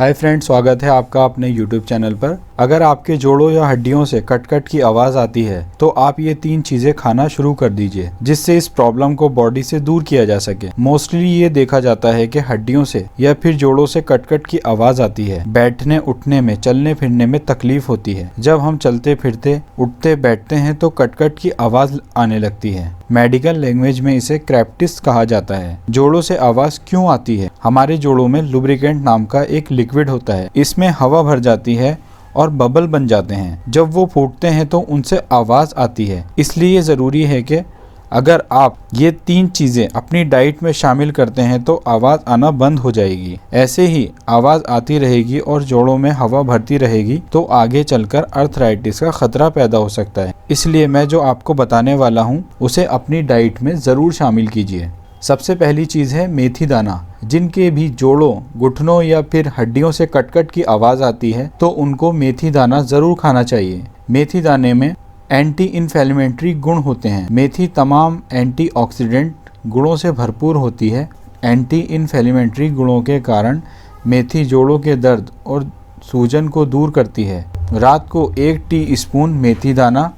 Hi friends, स्वागत है आपका अपने यूट्यूब चैनल पर। अगर आपके जोड़ों या हड्डियों से कट कट की आवाज़ आती है तो आप ये 3 चीज़ें खाना शुरू कर दीजिए, जिससे इस प्रॉब्लम को बॉडी से दूर किया जा सके। मोस्टली ये देखा जाता है कि हड्डियों से या फिर जोड़ों से कट कट की आवाज़ आती है। बैठने उठने में, चलने फिरने में तकलीफ होती है। जब हम चलते फिरते, उठते बैठते हैं तो कट कट की आवाज़ आने लगती है। मेडिकल लैंग्वेज में इसे क्रैप्टिस कहा जाता है। जोड़ों से आवाज़ क्यों आती है? हमारे जोड़ों में लुब्रिकेंट नाम का एक लिक्विड होता है। इसमें हवा भर जाती है और बबल बन जाते हैं। जब वो फूटते हैं तो उनसे आवाज़ आती है। इसलिए ज़रूरी है कि अगर आप ये 3 चीज़ें अपनी डाइट में शामिल करते हैं तो आवाज़ आना बंद हो जाएगी। ऐसे ही आवाज़ आती रहेगी और जोड़ों में हवा भरती रहेगी तो आगे चलकर अर्थराइटिस का खतरा पैदा हो सकता है। इसलिए मैं जो आपको बताने वाला हूँ उसे अपनी डाइट में ज़रूर शामिल कीजिए। सबसे पहली चीज़ है मेथी दाना। जिनके भी जोड़ों, घुटनों या फिर हड्डियों से कट की आवाज़ आती है तो उनको मेथी दाना ज़रूर खाना चाहिए। मेथी दाने में एंटी इन्फ्लेमेटरी गुण होते हैं। मेथी तमाम एंटीऑक्सीडेंट गुणों से भरपूर होती है। एंटी इन्फ्लेमेटरी गुणों के कारण मेथी जोड़ों के दर्द और सूजन को दूर करती है। रात को 1 टीस्पून मेथी दाना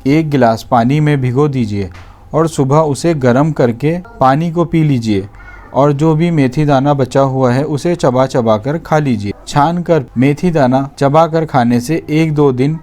1 गिलास पानी में भिगो दीजिए और सुबह उसे गर्म करके पानी को पी लीजिए और जो भी मेथी दाना बचा हुआ है उसे चबा चबा कर खा लीजिए। छान कर मेथी दाना चबा कर खाने से 1-2 दिन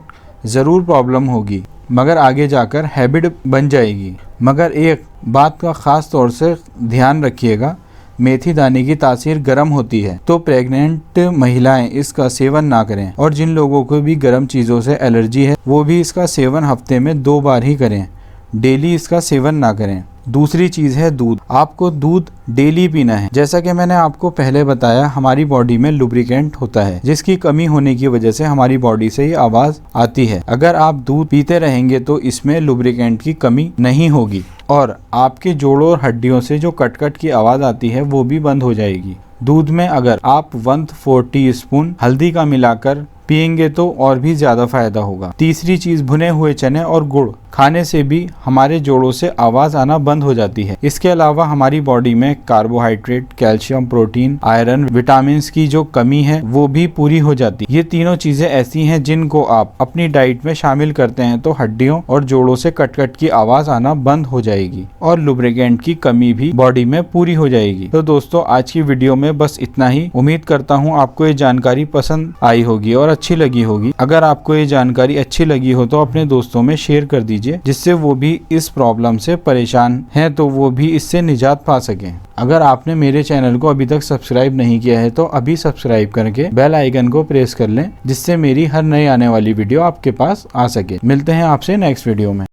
ज़रूर प्रॉब्लम होगी, मगर आगे जाकर हैबिट बन जाएगी। मगर एक बात का ख़ास तौर से ध्यान रखिएगा, मेथी दाने की तासीर गर्म होती है तो प्रेग्नेंट महिलाएं इसका सेवन ना करें। और जिन लोगों को भी गर्म चीज़ों से एलर्जी है वो भी इसका सेवन हफ्ते में 2 बार ही करें। डेली इसका सेवन ना करें। दूसरी चीज़ है दूध। आपको दूध डेली पीना है। जैसा कि मैंने आपको पहले बताया, हमारी बॉडी में लुब्रिकेंट होता है जिसकी कमी होने की वजह से हमारी बॉडी से ये आवाज़ आती है। अगर आप दूध पीते रहेंगे तो इसमें लुब्रिकेंट की कमी नहीं होगी और आपके जोड़ों और हड्डियों से जो कट की आवाज़ आती है वो भी बंद हो जाएगी। दूध में अगर आप 1/4 टीस्पून हल्दी का मिलाकर पिएंगे तो और भी ज़्यादा फायदा होगा। तीसरी चीज़, भुने हुए चने और गुड़ खाने से भी हमारे जोड़ों से आवाज़ आना बंद हो जाती है। इसके अलावा हमारी बॉडी में carbohydrate, calcium, protein, iron, vitamin की जो कमी है वो भी पूरी हो जाती है। ये तीनों चीज़ें ऐसी हैं जिनको आप अपनी डाइट में शामिल करते हैं तो हड्डियों और जोड़ों से कट की आवाज़ आना बंद हो जाएगी और लुब्रिकेंट की कमी भी बॉडी में पूरी हो जाएगी। तो दोस्तों, आज की वीडियो में बस इतना ही। उम्मीद करता हूँ आपको ये जानकारी पसंद आई होगी और अच्छी लगी होगी। अगर आपको ये जानकारी अच्छी लगी हो तो अपने दोस्तों में शेयर कर दीजिए, जिससे वो भी इस प्रॉब्लम से परेशान हैं तो वो भी इससे निजात पा सकें। अगर आपने मेरे चैनल को अभी तक सब्सक्राइब नहीं किया है तो अभी सब्सक्राइब करके बेल आइकन को प्रेस कर लें, जिससे मेरी हर नई आने वाली वीडियो आपके पास आ सके। मिलते हैं आपसे नेक्स्ट वीडियो में।